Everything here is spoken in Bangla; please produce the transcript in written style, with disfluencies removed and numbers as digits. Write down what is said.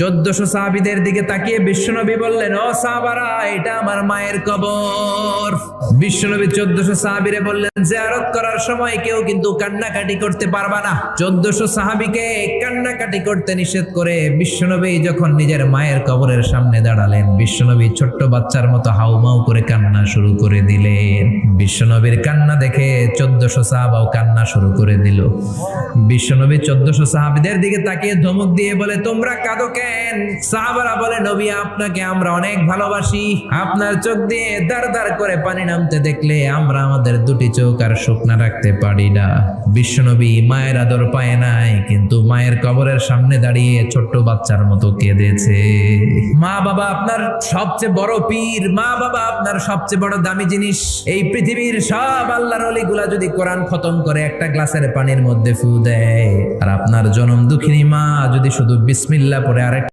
1400 সাহাবীদের দিকে তাকিয়ে বিশ্বনবী বললেন, ও সাহাবারা, এটা আমার মায়ের কবর। বিশ্বনবী 1400 সাহাবীরে বললেন, জিয়ারত করার সময় কেউ কিন্তু কান্নাকাটি করতে পারবা না। 1400 সাহাবীকে কান্নাকাটি করতে নিষেধ করে বিশ্বনবী যখন নিজের মায়ের কবরের সামনে দাঁড়ালেন, বিশ্বনবী ছোট্ট বাচ্চার মতো হাউমাউ করে কান্না শুরু করে দিলেন। বিশ্বনবীর কান্না দেখে 1400 সাহাবাও কান্না শুরু করে দিল। বিশ্বনবী 1400 সাহাবীদের দিকে তাকিয়ে ধমক দিয়ে বলে, তোমরা কাঁদো কেন? সাহাবারা বলে, নবী, আপনাকে আমরা অনেক ভালোবাসি। আপনার চোখ দিয়ে দার দার করে পানি নামতে দেখলে আমরা আমাদের দুটি চোখ আর শুকনা রাখতে পারি না। বিশ্বনবী মায়ের আদর পায় নাই, কিন্তু মায়ের কবরের সামনে দাঁড়িয়ে ছোট্ট বাচ্চার মতো কেঁদেছে। মা বাবা আপনার সবচেয়ে বড় পীর, মা বাবা আপনার সবচেয়ে বড় দামি জিনিস। এই পৃথিবীর সব আল্লাহর ওলিগুলা যদি কোরআন খতম করে একটা গ্লাসের পানির মধ্যে ফু দেয়, আর আপনার জনম দুঃখিনী মা যদি শুধু বিসমিল্লাহ পরে আর